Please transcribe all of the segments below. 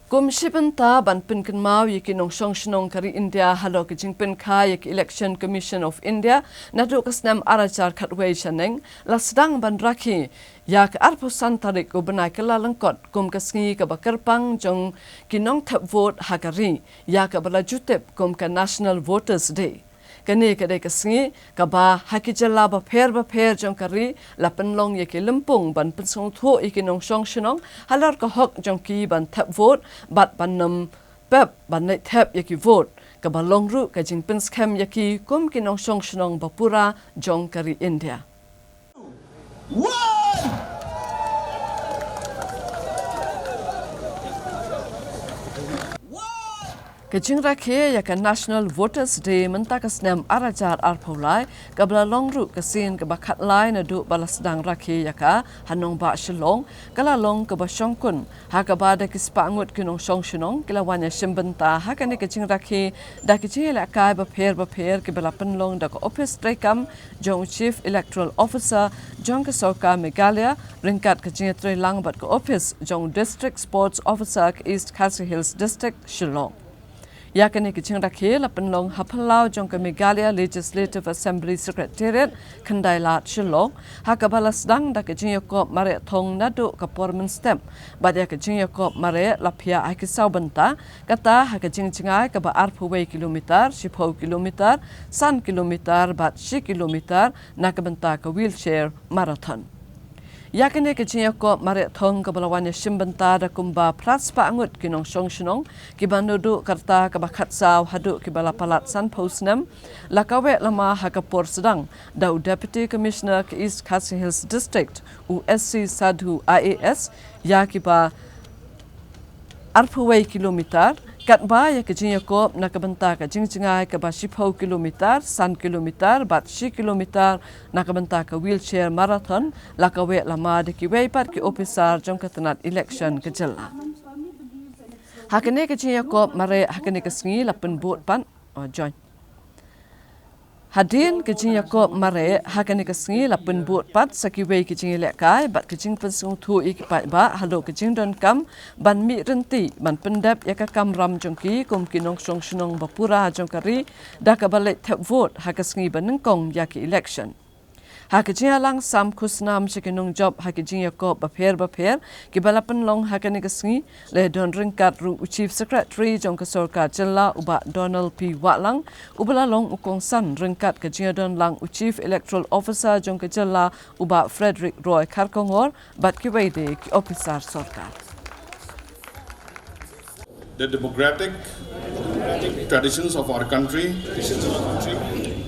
Kum Shibanta ban pinkan mau yiki nong shong shnong kari India halo ki jingpin kha yiki Election Commission of India nadu kasnam arachar khatwei chaneng lasdang ban Rakhe yak arpusan tarik ko banai kala langkot kum kasngi ka bakarpang jong kinong thep vote hakari yak bala jutep kum ka National Voters Day. Kani kadai kasngi kaba hakijala ba pher jong kari lapan long yaki lempung ban pensong tho yaki nong shong shinong halar ka hok jong ki ban thep vote bat ban nam pep ban leit thep yaki vote kaba long ru ka jing pens kem yaki kum ki nong shong shinong bapura jong kari India. Kajing Rakhe yaka National Voters Day mentakas nem arajar arpolai kabla longru kasin kabakat lai na du balasdang Rakhe yaka hanong ba Shillong kala long kabashongkun hakabada kispangut kinong shong shinong kilawanya shimbenta hakane kajing Rakhe da kajing lakai ba pher kibala penlong da ko office trekam jong Chief Electoral Officer jong kasoka Meghalaya ryngkat kajing lang bat ko office jong District Sports Officer East Khasi Hills District Shillong. Yakane kajing Rakhe lapan long hapalau jong ka Meghalaya Legislative Assembly Secretariat kandai lat Shillong hakabala sedang da kajing yakop mare thong nadu ka performance stamp badya kajing yakop mare lapia akisau benta kata hakajing jingai ka ba arpuwei kilometer 10 kilometer san kilometer bat 10 kilometer nakabenta ka wheelchair marathon. Yakane kajing yakop mare thong ka balawanya shimbenta da kumba praspa angut kinong shong shinong kibanudu karta ka bakhat saw hadu kibala palat san posnam lakawe lama hakapor sedang dau Deputy Commissioner ke East Khasi Hills District USC Sadhu IAS yakiba arpuwei kilometer kat ba ya kajing yakop nakabenta ka jingjingai ka ba 10 kilometer san kilometer bat 10 kilometer nakabenta ka wheelchair marathon lakawe lama de ki weipat ki officer jong katanat election ka jalla hakane kajing yakop mare hakane kasngi lapen bot pan join Hadin kajing yakop mare hakane kasngi lapen bot pat sakiwei kajing lekai bat kajing pensung thu ikipai ba halo kajing don kam ban mi renti ban pendap yaka kam ram jongki kum kinong shong shinong bapura jongkari da kabale thep vote hakasngi banengkong yaki election. Hakajing lang sam kusnam chikinong job hakajing yakop bapher kibalapan long hakane kasngi le don ryngkat ru Chief Secretary jong kasorka jella uba Donald P. Watlang ubala long ukong san ryngkat kajing don lang Chief Electoral Officer jong kajella uba Frederick Roy Karkongor bat kiwede ki officer sorkar. The democratic traditions of our country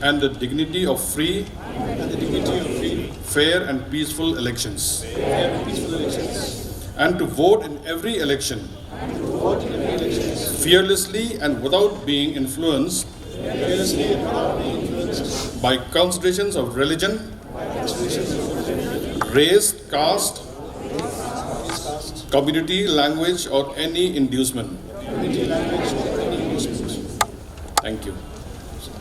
and the dignity of free, fair and peaceful elections. And to vote in every election fearlessly and without being influenced by considerations of religion, race, caste, community, language or any inducement. Thank you.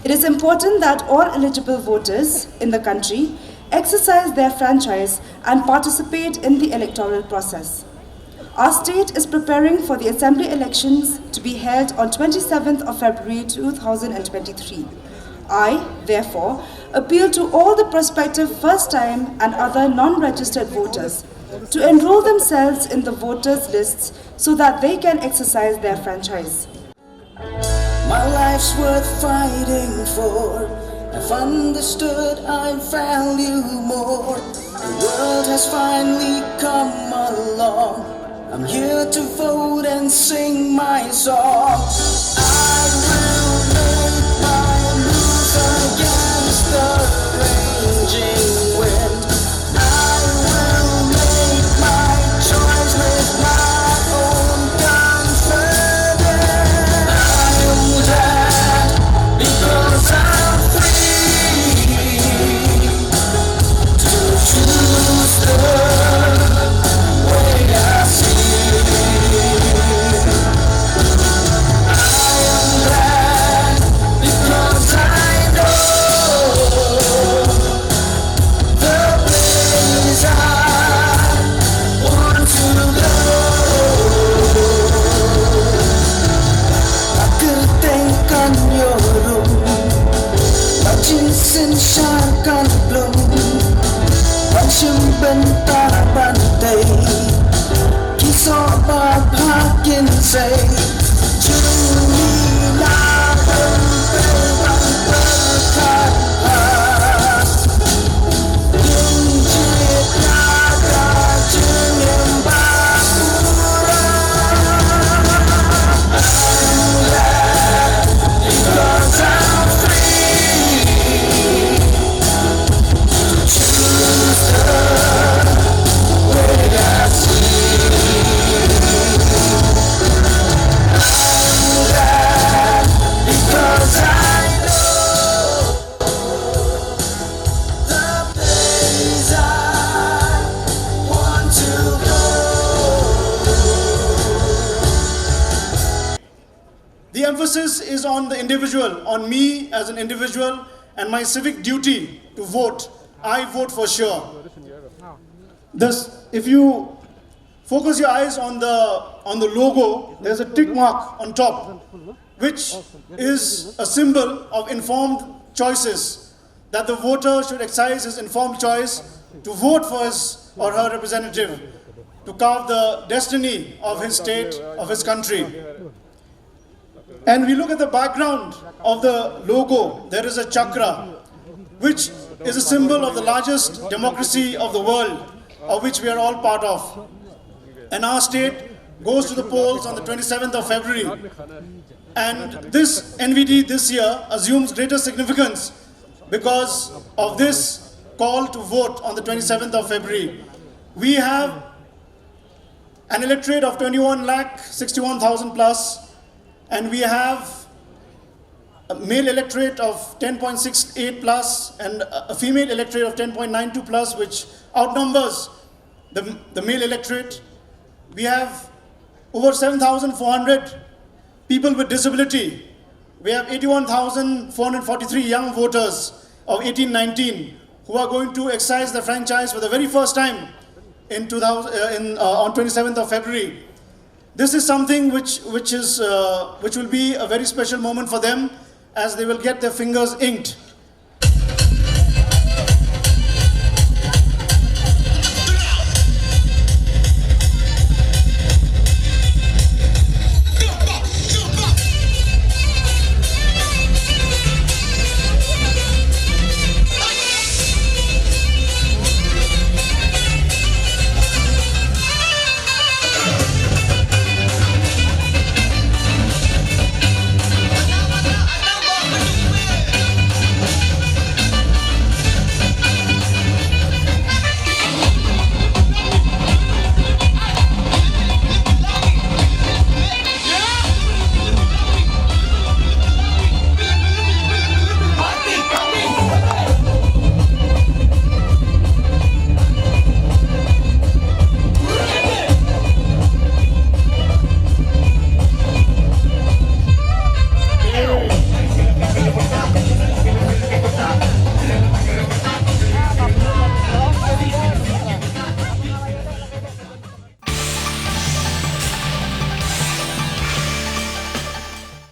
It is important that all eligible voters in the country exercise their franchise and participate in the electoral process. Our state is preparing for the assembly elections to be held on 27th of February 2023. I, therefore, appeal to all the prospective first-time and other non-registered voters to enroll themselves in the voters' lists so that they can exercise their franchise. My life's worth fighting for. I've understood I value more. The world has finally come along. I'm here to vote and sing my song. I will make my move against the raging wind. I will make my choice with my own confidence. I am glad because I'm free to choose the way I see. I am glad. bentar-bantai Kisah bahagian say Junilah berperbang berkat Injit nada jenyembah because I'm free Choose the way I see I'm glad because I know the place I want to go. The emphasis is on the individual, on me as an individual and my civic duty to vote. I vote for sure. Thus, if you focus your eyes on the logo, there's a tick mark on top, which is a symbol of informed choices, that the voter should exercise his informed choice to vote for his or her representative, to carve the destiny of his state, of his country. And we look at the background of the logo, there is a chakra, which is a symbol of the largest democracy of the world, of which we are all part of. And our state goes to the polls on the 27th of February. And this NVD this year assumes greater significance because of this call to vote on the 27th of February. We have an electorate of 21,61,000 plus, and we have a male electorate of 10.68 plus and a female electorate of 10.92 plus, which outnumbers the male electorate. We have over 7,400 people with disability. We have 81,443 young voters of 18-19 who are going to exercise the franchise for the very first time on 27th of February. This is something which will be a very special moment for them, as they will get their fingers inked